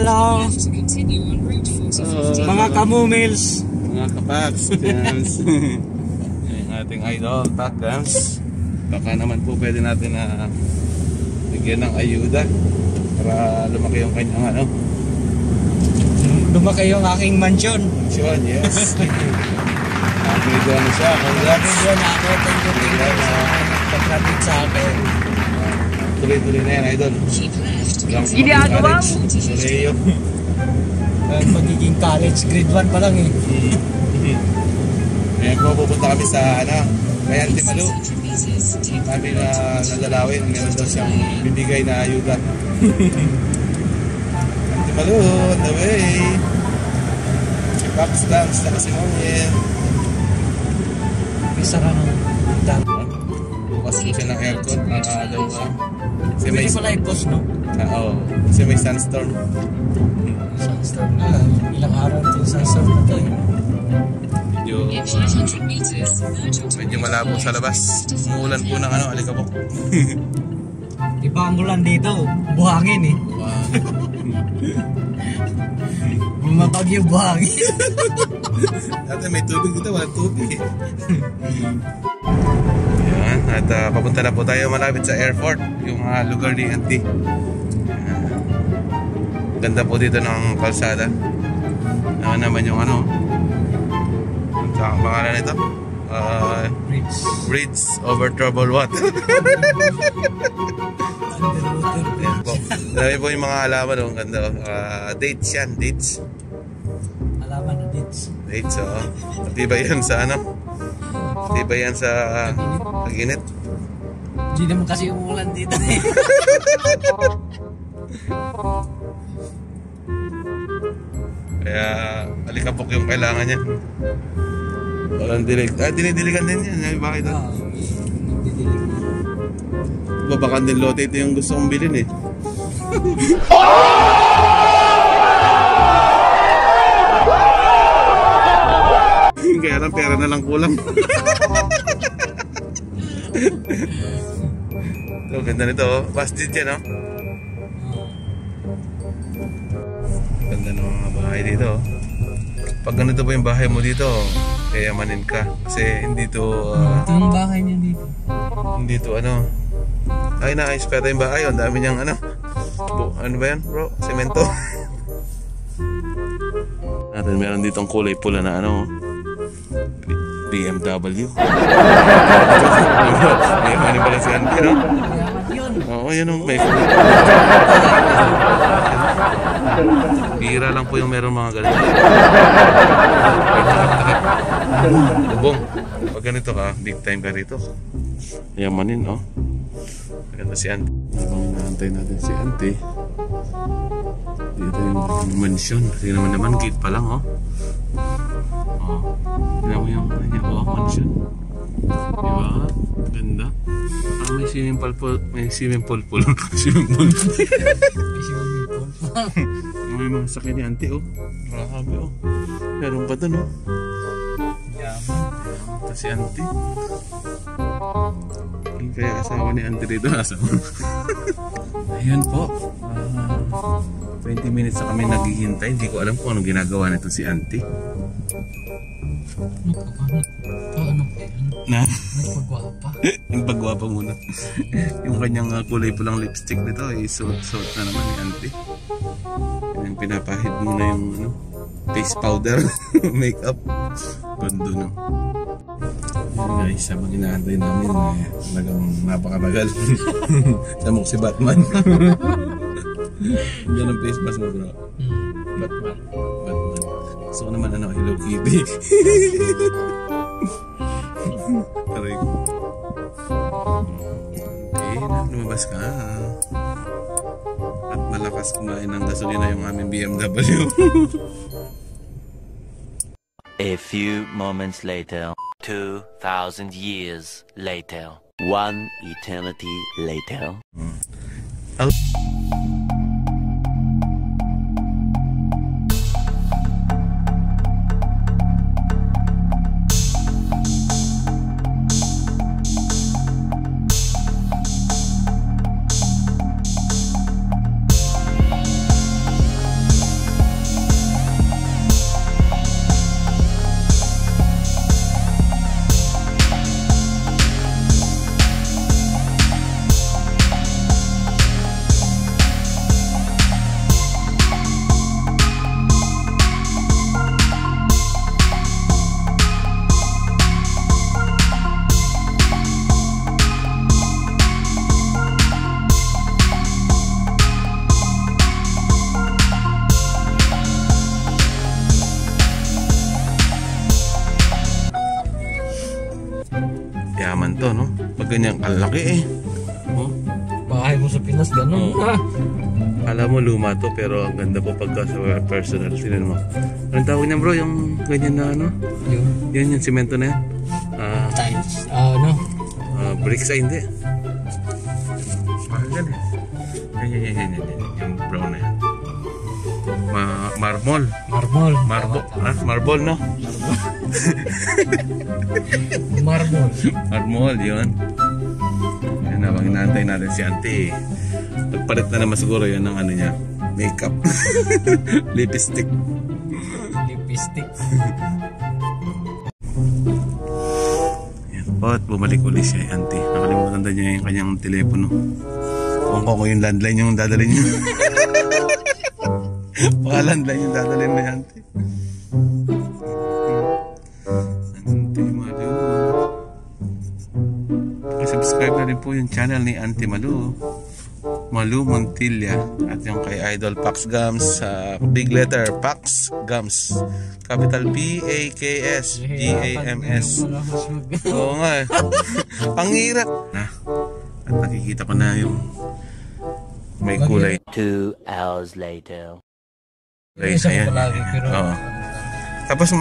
Hello! Mga kamumils! Mga kapaks, Gams. Yung ating idol, Pak Gams. Baka naman po pwede natin na bigyan ng ayuda para lumaki yung kanyang ano. Lumaki yung aking mansyon. Mansyon, yes. Nakapilido ano siya. Nakapilido na ako. Thank you sa nagpapratid sa akin. Tuloy-tuloy na yan, idol. Ginagawa mo? Tuloy yun. Magiging college, grade 1 pa lang eh. Ngayon po pupunta kami sa kay Auntie Malu. Kami na nalalawin, meron daw siyang bibigay na ayuda. Auntie Malu, on the way. Si Paps Gams na kasi ngayon. Isa ka nung bukas po siya ng aircon para daw kasi may pala i-post, no? Oo, kasi may sunstorm. Sunstorm na. Ilang araw ito yung sunstorm na ito eh. Medyo malabo sa labas. Umuulan po ng alikabok. Iba ang ulan dito. Buhangin eh. Bumabagyo buhangin. Dati may tubig dito, walang tubig eh. Yan, at papunta na po tayo malapit sa airport, yung lugar ni Auntie. Ganda po dito ng kalsada. Naman yung ang pangalan nito? Bridge over troubled water. Yan po. Dami po yung mga alaman, ang ganda. Dates yan, dates. Alaman na dates. Dates, oo. Matibay yan sa matibay yan sa pag-init. Hindi naman kasi umulan dito eh. Kaya alikabok yung kailangan niya. Walang dilig. Dinidiligan din yan. Bakit ito? Babakan din lote. Ito yung gusto kong bilhin eh. Kaya lang pera na lang kulang. So, ganda nito oh. Masjid yan oh. Ganda ng mga bahay dito oh. Pag ganito po yung bahay mo dito, kayamanin ka. Kasi hindi to ito yung bahay niya dito. Hindi to ay naayos pa yung bahay. Ang dami niyang ano ba yan bro? Semento. Natin meron ditong kulay pula na BMW. May money pala si Auntie, no? Oo, yan o. May bira lang po yung meron mga ganito. Bubong. Pag ganito ka, big time ka rito. Yamanin, no? Maganda si Auntie. Habang inaantay natin si Auntie, dito yung mansion. Tingnan mo naman, gate pa lang, oh. Tingnan mo yung mansion. Diba? Ganda. May swimming pool po. May swimming pool po. Swimming pool. May mga sakyan ni Auntie, oh. Marami, oh. Meron pa doon, oh. Yaman. Ito si Auntie. Kaya asawa ni Auntie dito. Asawa. Ayan po. 20 minutes na kami naghihintay. Hindi ko alam kung anong ginagawa nito si Auntie. Na? Nagpagwapa. Nagpagwapa muna. Yung kanyang kulay pulang lipstick nito ay suot na naman ni Auntie. Yung pinapahid muna yung face powder, makeup. Ganda no. Yan guys, habang inaantay namin talagang napakatagal. Samok si Batman. Yan ang face mask mo bro. Batman. Gusto ko naman Hello Kitty. Aray ko. Okay, lumabas ka. At malakas kumain ng gasolina yung aming BMW. A few moments later, 2,000 years later, 1 eternity later. Pag ganyan, ang laki eh. Oh. Bahay mo sa Pinas, ganun ha. Alam mo luma to pero ang ganda po pagka sa personal. Tignan mo. Anong tawag niya bro? Yung ganyan na ano? Yan yung simento na yan. Tiles. Ano? Bricks ay hindi. Mahal yan eh. Yan. Yung brown na yan. Marble. Marble no? Marble yun. Yan na, bang inaantay natin si auntie. Nagpalit na naman siguro yun ng ano niya, makeup. Lipstick. Yan po, at bumalik ulit siya auntie. Nakalimutan na niya yung kanyang telepono. Kung yung landline yung dadalhin niya. Baka landline yung dadalhin na auntie. Auntie Malu. Subscribe na rin po yung channel ni Auntie Malu. Malu Montilla. At yung kay Idol Pax Gums, big letter Pax Gums, capital P-A-K-S G-A-M-S. Oo nga eh. Panghirap na. At nakikita ko na yung may kulay. 2 hours later. Isa ko palagi pero tapos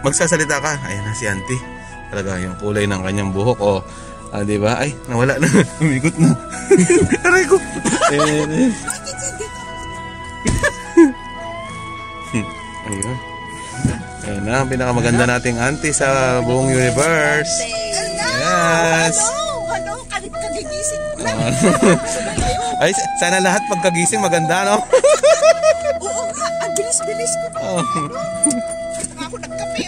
magsasalita ka. Ayan na si auntie. Talaga yung kulay ng kanyang buhok. Diba? Ay, nawala na. Umigot na. Aray ko. Ayun. Ayun na, ang pinakamaganda nating auntie sa buong universe. Yes. Hello, kagigising ko lang. Ay, sana lahat pagkagising maganda, no? Oo nga, ang bilis-bilis ko. Ako nagkape,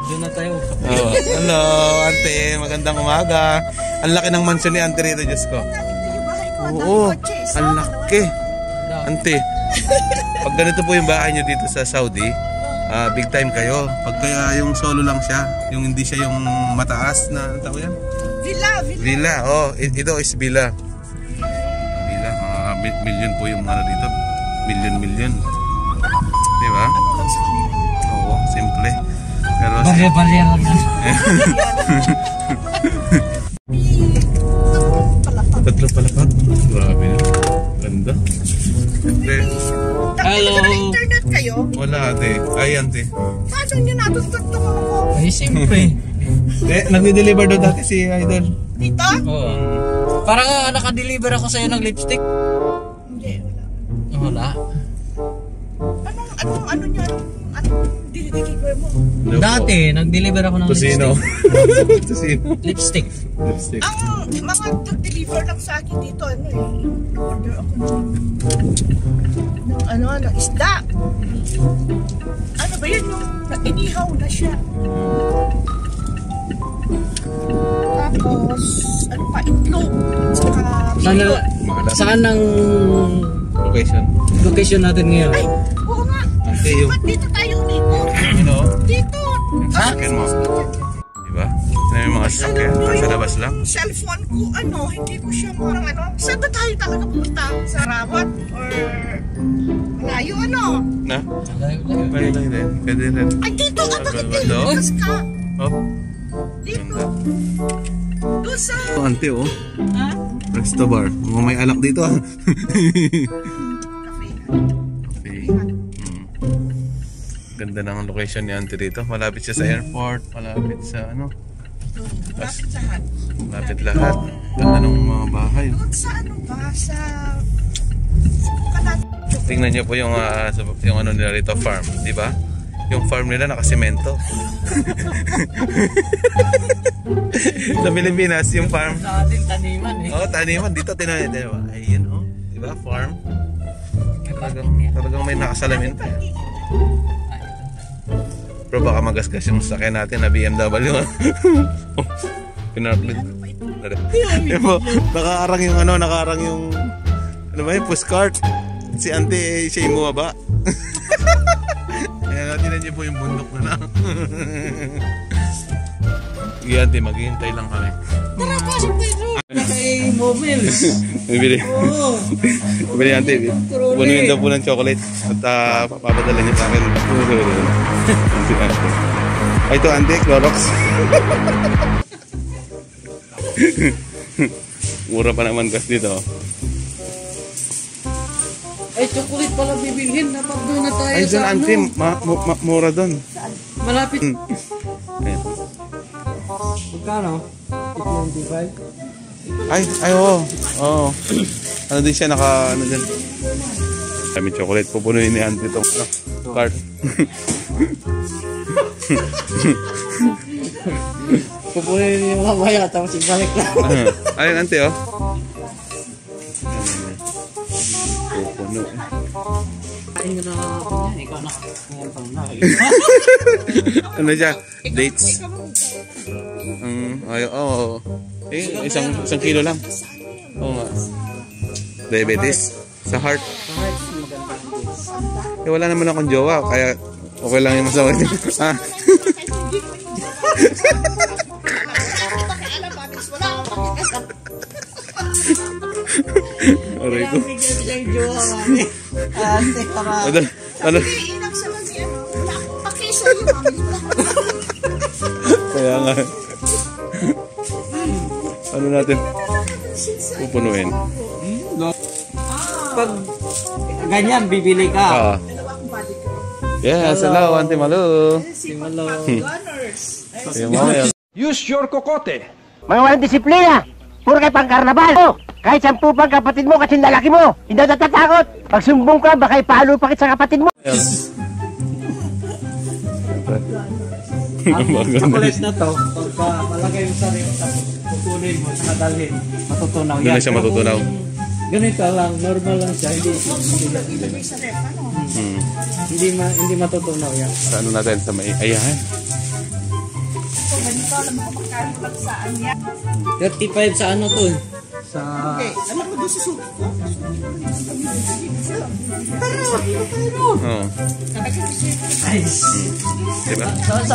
Doon na tayo. Hello, auntie. Magandang umaga. Ang laki ng mansion ni auntie rito, Diyos ko. Oo, ang laki. Auntie, pag ganito po yung bahay nyo dito sa Saudi, big time kayo. Pag kaya yung solo lang siya, yung hindi siya yung mataas na, ano tawag yan? Villa. Oh, ito is villa. Villa, million po yung ano dito. Million. Diba? Oo, simple. Pero Balya lang yan. Tatlo palapag. Grabe na. Ganda. Hello. Internet kayo? Wala ate. Ay ante. Paano nyo natutugtog ako? Ay, siyempre. Nagde-deliver doon dati si Idol. Dito? Oo. Parang nakadeliver ako sa'yo ng lipstick. Hindi, Wala. wala. Anong dinideliver mo? Dati, nag-deliver ako ng Tusino. lipstick. Lipstick. Ang mga nag-deliver lang sa akin dito, order ako ng isda. Ano ba yun yung inihaw na siya? Tapos, ano pa, itlog. Saan ang location natin ngayon? Ay, oo nga. Yung... Ba't dito tayo dito? Dito. Sasakyan mo. Diba? Yung mga sasakyan. Nasa labas lang. Cellphone ko, hindi ko siya parang saan ba tayo talaga pumunta? Sa Rawat? Or malayo, Na? Pwede rin. Pwede rin. Ay, dito ka, bakit dito? Hello? Mas ka. Oh. Dito. Doon sa... Ante oh. Ha? Resto bar. Mga may alak dito ah. Cafe. Okay. Ganda ng location ni auntie dito. Malapit siya sa airport. Malapit sa ano. Lapit lahat. Malapit lahat. Ganda ng mga bahay. Doon sa sa... Tingnan niyo po yung ano nila rito, farm, di ba? Yung farm nila nakasemento. Sa Pilipinas, yung farm. Sa ating taniman eh. Oh, taniman dito tinanim, di ba? Ayun oh, di ba? Farm. Talagang may nakasalamin pa. Pero baka magasgas yung sakyan natin na BMW. Pinarklid. Nakaarang yung nakaarang yung ba yung pushcart. Si auntie siya yung bumaba. Ayan, tinan niyo po yung bundok na lang. Sige auntie, maghihintay lang kami. Tara, pasok tayo. Kay Mobiles. Bibili. Oo. Bibili auntie. Bunuin daw po ng chocolate. At papadala niyo sa akin. Ay, ito auntie, Clorox. Mura pa naman gas dito. Ay, chocolate pala bibilhin. Dapat doon na tayo Ay, doon sa auntie. Mura doon. Malapit. Ayan. Magkano? 25? Ay, oo. Oo. Ano din siya, ano din. Kami chocolate, pupunuin ni auntie itong cart. Pupunin niyo mamaya, tapos ibalik na. Ayun, auntie, oh. Pupuno. Kain nyo na ako yan. Ikaw na. Ngayon pang na. Ano siya? Dates? Oo. Isang kilo lang. Oo nga. Diabetes? Sa heart? Wala naman akong jowa, kaya okay lang yung masawa niyo. Aray ko. Ano? Kaya nga. Ano natin? Pupunuin. Pag ganyan, bibili ka. Yes, hello, Auntie Malu. Use your kokote. Mga walang disiplina. Puro kayo pang karnabal. Kahit 10 pang kapatid mo kasi lalaki mo. Hindi na natatakot. Pag sumbong ka, baka ipalo pa kita sa kapatid mo. Ang chocolate na to, pagka malagay mo sa rin, tapos pupunin mo, saka dalhin, matutunaw yan. Doon na siya matutunaw. Ganito lang, normal lang siya. Hindi matutunaw yan. Sa ano natin? Sa may... Ayan. Ganito, alam ko magkano lang saan yan. 35 sa ano to? Sa... Okay, alam mo doon sa suko ko? Oo. Nice. Diba?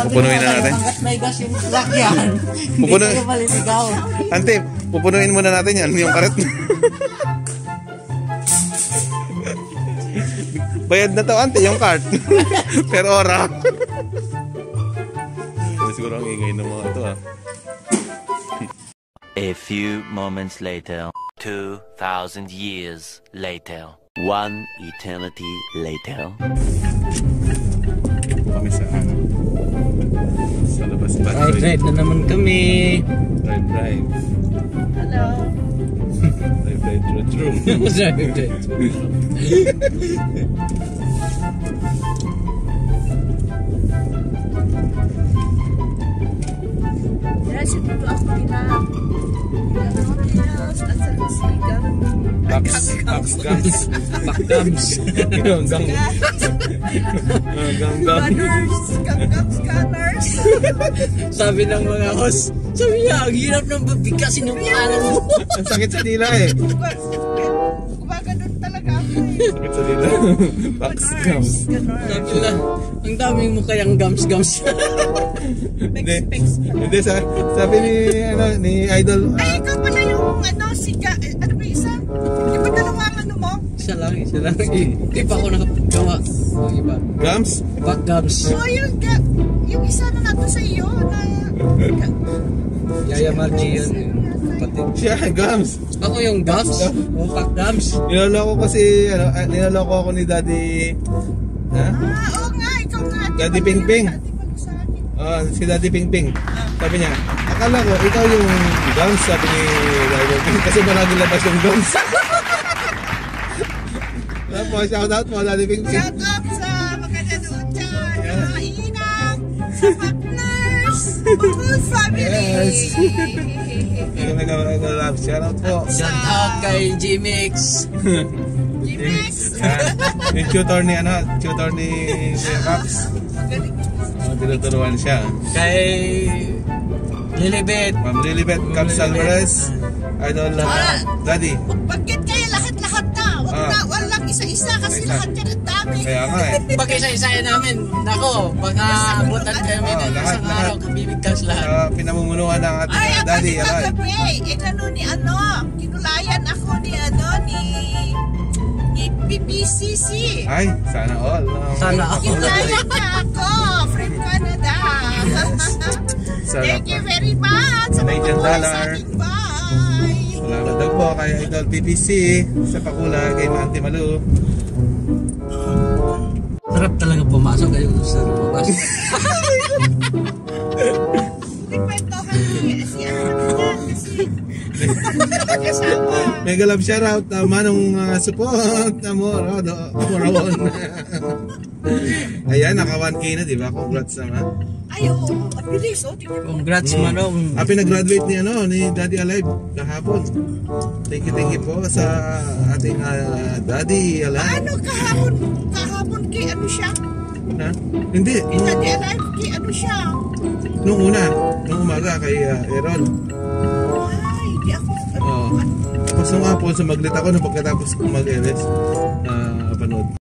Pupunuin na natin. Hanggat may gas yung lakyan. Pupunuin. Hindi kayo maliligaw. Ante, pupunuin muna natin yan, yung karet. Bayad na to, ante, yung cart. Per ora. Siguro ang ingay ng mga ito, ah. A few moments later, 2,000 years later, 1 eternity later. Kami sa labas ba? Drive na naman kami. Drive. Hello. Drive. Yes, ito ako pinang. Gams. Scanners. Sabi ng mga host, sabi niya, ang hirap ng babigkasin ng pangalan mo. Ang sakit sa dila eh. Gumaganon talaga ako eh. Sakit sa dila. Gams. Sabi nila, ang daming mo kayang gams. Hindi, sabi ni Idol. Ay, ikaw pala yung si ano ba isa? Di ba dalawang ano mo? Isa lang. Hindi pa ako nakapagawa. Ang iba. Gams? Gams. Oh, yung isa na nato sa iyo na... Yaya Margie yun. Kapatid. Siya, Gams. Ako yung gams. O gams. Nilaloko ako ni Daddy. Ha? Oo nga, ikaw nga. Daddy Pingping. Si Daddy Pingping. Sabi niya, akala ko ikaw yung Gams, sabi ni Daddy Ping, kasi malagi labas yung Gams. Tapos, shoutout mo, Daddy Pingping. Shout out sa mga nanood dyan, mga inang, sa partners, whole family. Yes. Shoutout po. Shout out kay G-Mix. Jimex. Yung tutor ni Max. Tinuturuan siya. Kay Lilibet. Ma'am Lilibet, Caps Alvarez. Idol Daddy. Bakit kayo lahat-lahat na? Wag lang isa-isa kasi lahat yan ang dami. Kaya nga eh. Pag isa-isayan namin, nako, baka abutan kami ng isang araw kabibigkas lahat. Pinamumunuan ng ating Daddy. Ay, ako kagabi, kinulayan ako ni PPCC. Ay, sana all. Sana ako. Kinulayan niya ako from Canada. Thank you very much sa Canadian pagpakulay dollar. sa ating bahay. Salamat daw po kay Idol PPC sa pakulay kay Auntie Malu. Sarap talaga pumasok kayo sa labas. Kwentohan niya si kasama. Mega love shoutout manong support amor amoron. Ayan, naka 1K na, di ba? Congrats naman. Ay, oo. At bilis, oh. Tingnan mo. Congrats Manong. Pinag-graduate ni Daddy Alive kahapon. Thank you po sa ating Daddy Alive. Ano kahapon kay ano siya? Ha? Hindi. Daddy Alive kay ano siya? Nung umaga kay Aaron. Ay, di ako. Tapos nung hapon, sumaglit ako nung pagkatapos mag-LS. Panood.